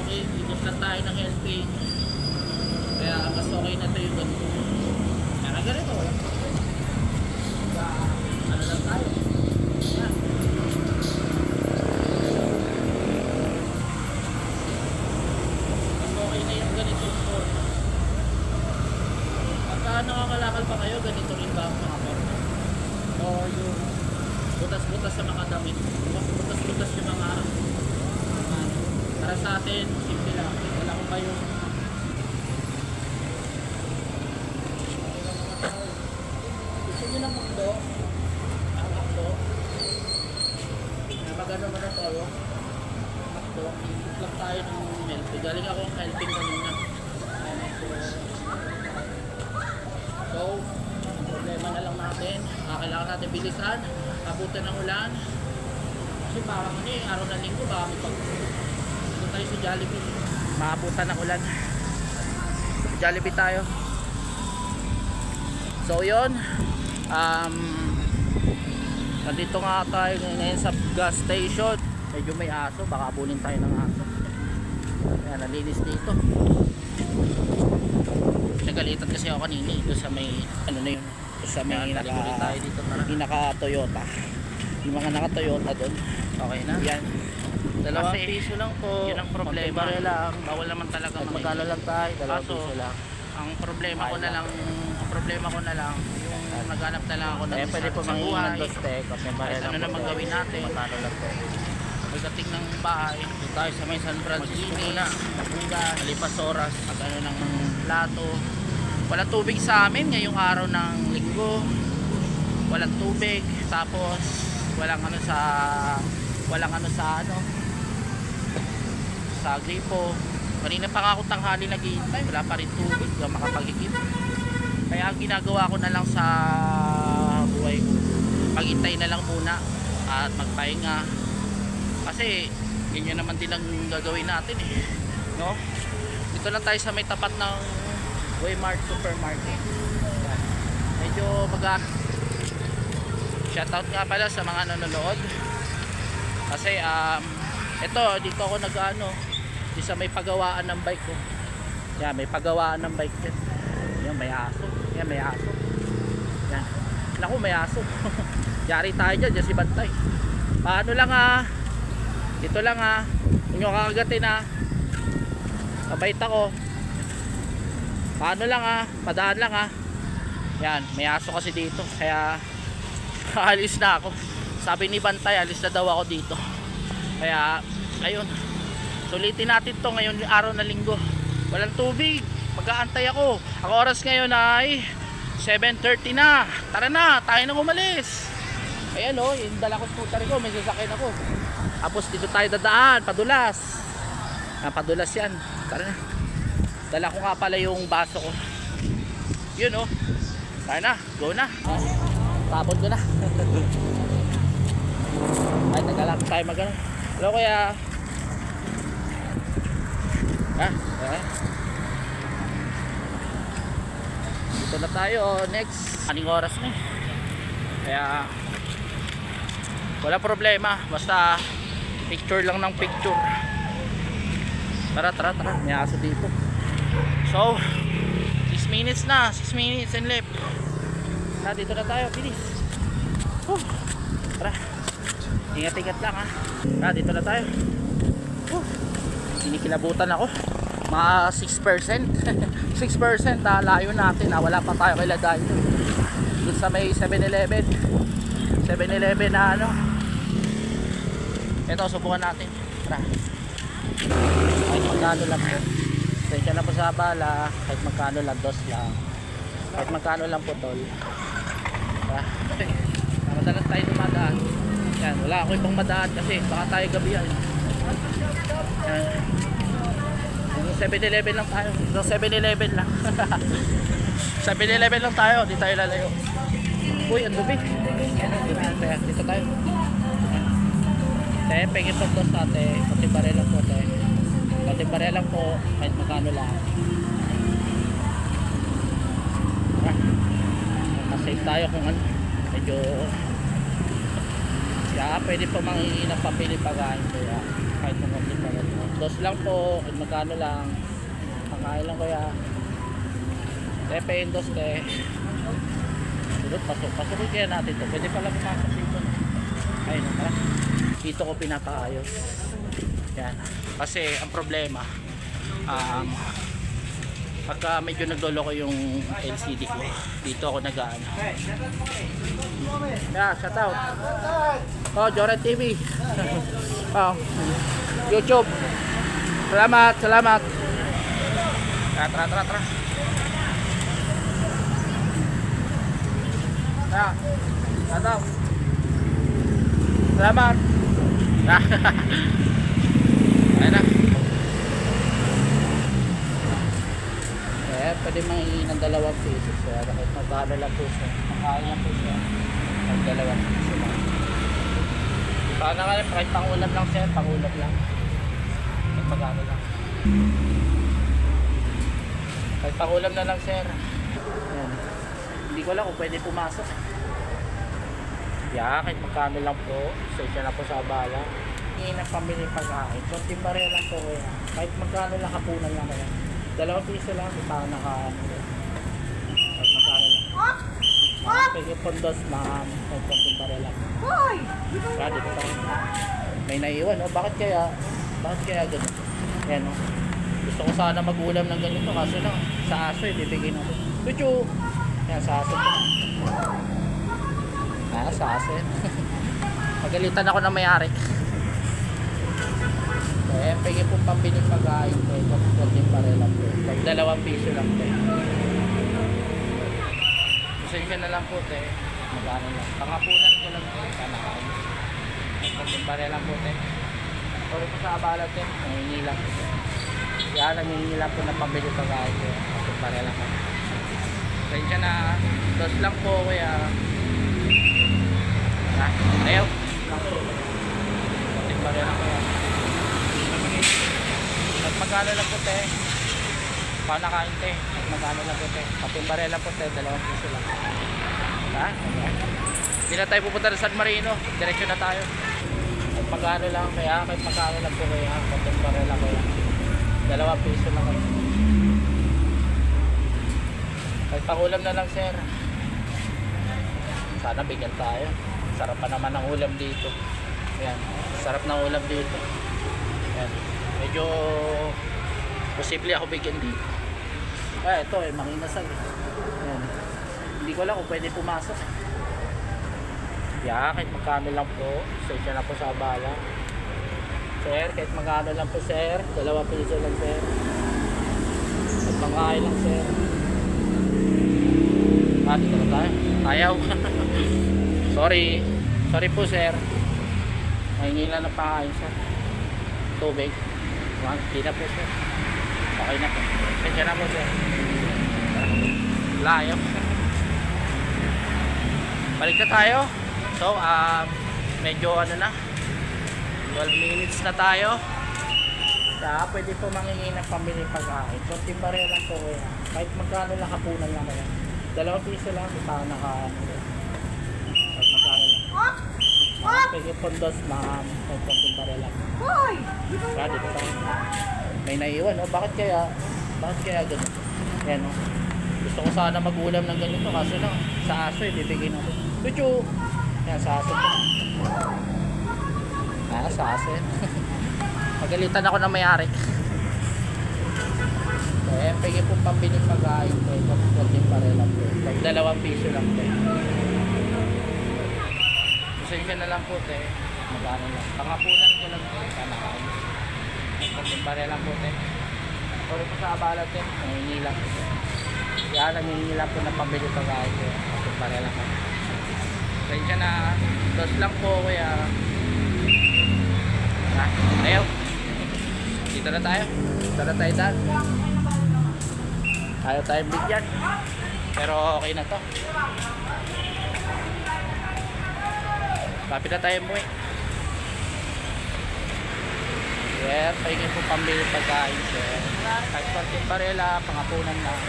okay, ikot lang tayo ng helping. Kaya mas okay na ito yung ganito. Kaya ganito, walang problema. Ano lang tayo. Yan. Mas okay na yung ganito yung forma. Pagka nakakalakal pa kayo, ganito rin ba ang mga forma? O yung butas-butas sa mga damit. Butas-butas yung mga para sa atin, simple lang. Wala ko pa yung gusto nyo ng makdo. Ang makdo. Magano mo na tayo. Makdo. Ikot lang tayo ng helping. Galing ako ang helping kanina. So, ang problema na lang natin. Kailangan natin bilisan. Abutan ng ulan. Kasi parang ano eh, araw na linggo baka may pag tayo sa Jollibee, maabutan ng ulan. Jollibee tayo. So yun, nandito nga tayo ngayon sa gas station. Medyo may aso, baka abunin tayo ng aso. Ayan, nalinis dito. Nagalitan kasi ako kanina ito sa may ano na yun, ito sa may naka Toyota. Yung mga naka Toyota doon, okay na yan. Dalawang piso lang po. Yun ang problema. Bawal naman talaga magkano lang tayo. Dalawang piso lang. Ang problema ko na lang, yung naghanap na lang ako ng pwede po sa buhay. Ano naman gawin natin? Magkano lang po. Pagdating ng bahay, dito tayo sa may San Francisco na Mabugas, Alipas Oras, at ano ng plato. Walang tubig sa amin ngayong araw ng linggo. Walang tubig. Tapos walang ano sa gripo. Kanina pa nga ako tanghali naghihintay, wala pa rin tubig, wala makapag-igib. Kaya ang ginagawa ko na lang sa buhay ko, maghintay na lang muna at magpahinga. Kasi ganyan naman din ang gagawin natin eh, no? Dito lang tayo sa may tapat ng Waymart Supermarket. Medyo shoutout nga pala sa mga nanonood. Kasi dito ako di sa may pagawaan ng bike ko. Yan, may pagawaan ng bike din. Yan, may aso. Yan, may aso. Yan. Naku, may aso. Yari tayo dyan si Bantay. Paano lang ito lang Huwag nyo kakagatin Kabait ako. Paano lang padaan lang Yan, may aso kasi dito. Kaya alis na ako. Sabi ni Bantay, alis na daw ako dito. Kaya, ayun. Sulitin natin to ngayon araw na linggo. Walang tubig. Mag-aantay ako. Ang oras ngayon ay 7:30 na. Tara na, tayo nang umalis. Ayan yung dala ko scooter ko. May sasakyan ako. Tapos dito tayo dadaan. Padulas. Padulas yan. Tara na. Dala ko nga pala yung baso ko. Yun Tayo na. Go na. Tapon ko na. Ay, nagalang tayo magano. Hello kuya. Dito na tayo. Next. Aning oras na Kaya wala problema. Basta picture lang ng picture. Tara. May aso dito. So 6 minutes na. 6 minutes and left. Dito na tayo. Bilis. Tara. Ingat-ingat lang dito na tayo. Sinikilabutan ako. Mga 6%. 6% layo natin wala pa tayo kay Ladayo. Doon sa may 7-Eleven. 7-Eleven na ito, subukan natin. Tara. Kahit magkano lang po. Sensya na po sa bala. Kahit magkano lang, dos lang. Kahit magkano lang po tol. Tara. Madalas tayo dumadaan. Yan, wala ako ibang madaan kasi baka tayo gabi yan. Yung 7-Eleven lang tayo. Yung 7-Eleven lang. 7-Eleven lang tayo, di tayo lalayo. Uy, ang dumi. Dito tayo. Pengin po dos ate. Pati barel lang po tayo. Pati barel lang po. Kahit magkano lang. Nakasave tayo kung medyo pwede pa mangingi ng papili pagkain kaya kahit mga dos lang po. Magkano lang? Pangkain lang kuya. Tepe yung dos te. Sulot, pasukin kaya natin to. Pwede pala pumasok dito. Ayun, tara. Dito ko pinapaayos. Yan. Kasi ang problema, pagka medyo nagloloko yung LCD ko, dito ako nag-aano. Yeah, shout out. Oh, Joran TV. Oh, YouTube. Salamat, salamat. Tara. Yeah, shout out. Salamat. Ayan na. Pwede mangingi ng 2 pesos sir. Kahit magkano lang po siya. Makain lang po siya. Ang 2 pesos lang. Paano ka rin? Kahit pangulam lang sir. Pangulam lang. Kahit magkano lang. Kahit pangulam na lang sir. Ayan. Hindi ko lang kung pwede pumasok. Yeah, kahit magkano lang po. Sensya na po sa abala. Hindi na pamili pagkain. So timbare lang po. Kahit magkano lang hapunan lang kaya. 2 piso lang, ipang naka at magkano lang. Pwede pondos ma'am, konting barela. Grabe ito pa. May naiwan, oh. Bakit kaya ganun? Yan, oh. Gusto ko sana mag-ulam ng ganito kaso lang, sa aso ibibigay natin. Tuchu! Yan, sa aso po. Sa aso yan. Pagalitan ako ng may-ari. Pwede po pambili pagkain po. Konting barela po. 2 piso lang po. Pasensya na lang po te. Magkano lang. Pangapunan ko lang po. Kanakain. Konting barela po te. Puro po sa abala te. Nangingi lang po. Yan, nangingi lang po na pambili pagkain po. Konting barela po. Pasensya na. 2 lang po kaya. Ayaw. Konting barela po. Magkano lang po te? Paano kain te? Magkano lang po te? Kaping barela po te, 2 piso lang. Ha? Hindi na tayo pupunta sa San Marino. Diretso na tayo. Magkano lang kaya? Kahit magkano lang po kaya? Kaping barela ko yan. 2 piso lang kayo. Kahit pangulam na lang sir. Sana bigyan tayo. Sarap pa naman ng ulam dito. Ayan. Sarap ng ulam dito. Ayan. Medyo posible ako bigyan dito. Ito manginasal. Ayan. Hindi ko lang kung pwede pumasok. Yeah, kahit magkano lang po. Sensya na po sa abala. Sir, kahit magkano lang po sir. 2 piso lang sir. Kahit pangkain lang sir. Dito na tayo. Ayaw. Sorry po sir. Mahingi lang ng pangkain sir. Tubig. Hindi na po sir. Okay na po. Sensya na po sir. Layo. Balik na tayo. So medyo ano na 12 minutes na tayo. Kaya pwede po mangingi ng pambili pagkain. So timbare lang po kaya. Kahit magkano lang hapunan lang kaya. 2 piso lang. Ipang naka kahit magkano lang. Pwede pondos ma'am. Kahit konting barela. Grabe ito pa. May naiwan, oh. Bakit kaya ganun? Yan, oh. Gusto ko sana mag-ulam ng ganito kaso lang, sa aso ibibigay natin. Tuchu! Yan, sa aso po. Sa aso yan. Pagalitan ako ng may-ari. Pwede po pambili pagkain po. Konting barela po. 2 piso lang po. Pasensya na lang po te. Magkano lang. Pangapunan ko lang po. Kanakain. Konting barela po te. Puro po sa abala te. Nangingi lang po. Yan, nangingi lang po na pambili pagkain po. Konting barela po. Pasensya na. 2 lang po kaya. Ayaw. Dito na tayo. Daan. Ayaw tayong bigyan. Pero okay na to. Lapit na tayo mo eh. Sir, pahingin po pambili pagkain sir. Kahit konting barela, pangapunan lang.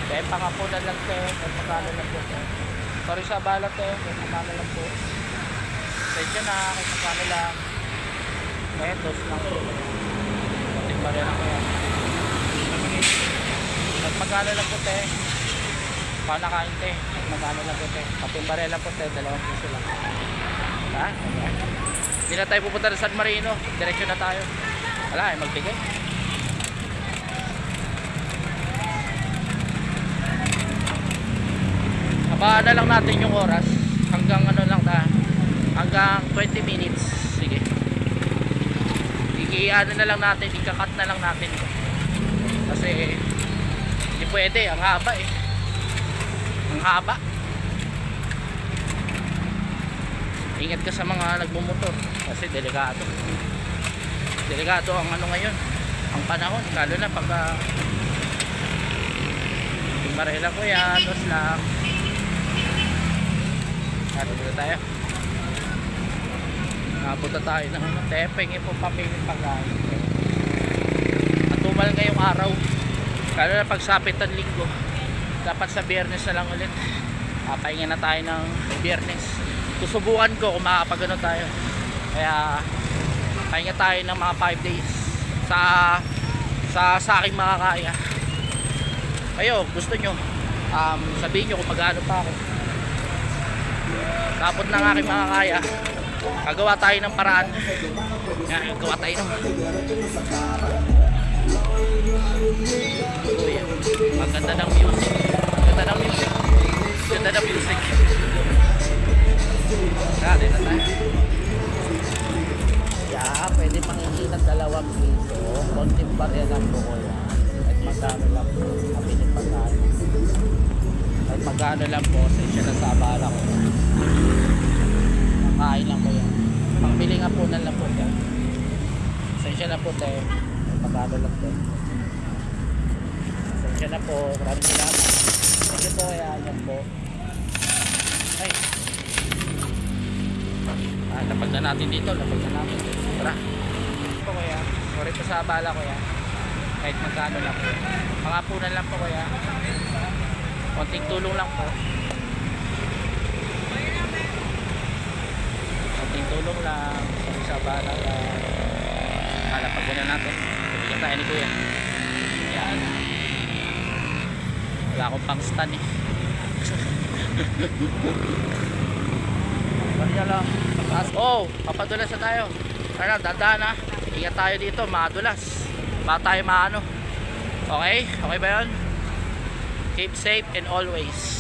Kaya pangapunan lang sir. Kahit magkano lang po sir. Sorry sa balat eh. Kahit magkano lang po. Sensya na. Kahit magkano lang. Eh, dos lang po. Konting barya lang kaya. At magkano lang po te? Paano nakain te? At magkano lang po te? Konting barya lang po te, 2 piso lang. Ha? Hindi na tayo pupunta sa San Marino. Diretso na tayo. Wala, magbigay. Habaan na lang natin yung oras. Hanggang ano lang ta. Hanggang 20 minutes. Sige. Ano na lang natin, ika-cut na lang natin. Kasi hindi pwede, ang haba eh. Ang haba. Ingat ka sa mga nagmumotor kasi delikado. Delikado ang ano ngayon, ang panahon, lalo na pag barela ko yan, dos lang. Dito tayo. Nakapunta tayo ng tepeng po papilit pagkain. At tumal ngayong araw, lalo na pagsapit ng linggo, dapat sa biyernes na lang ulit. Papahinga na tayo ng biyernes. Susubukan ko kung makapagano tayo. Kaya pahinga tayo ng mga 5 days sa aking makakaya. Kayo, gusto nyo, sabihin nyo kung magano pa ako. Tapos ng aking makakaya, gagawa tayo ng paraan. Gagawa tayo ng ang ganda ng music. Ang ganda ng music. Ang ganda ng music. Dito na tayo. Pwede manghingi ng 2 piso. Konting barya lang po ko yan. At magkano lang po. Kapinin pagkano. At magkano lang po. Sensya na sa abala ko. Makain lang po yan. Pambili nga po na lang po yan. Sensya na po tayo. Magkano lang po. Sensya na po. Maraming salamat. Sige po. Yan po. Ay. Lapag na natin dito. Lapag na natin. Tara. Po kuya. Sorry po sa abala ko yan. Kahit magkano lang po. Pangapunan lang po kuya. Konting tulong lang po. Konting tulong lang. Sorry sa abala lang. Lapag na natin. Bigyan tayo ni kuya. Yan. Wala akong pang stand eh. Barya lang. Oh, papadulas na tayo. Tara, dandaan na. Ingat tayo dito, madulas. Baka tayo maano. Okay? Okay ba yun? Keep safe and always.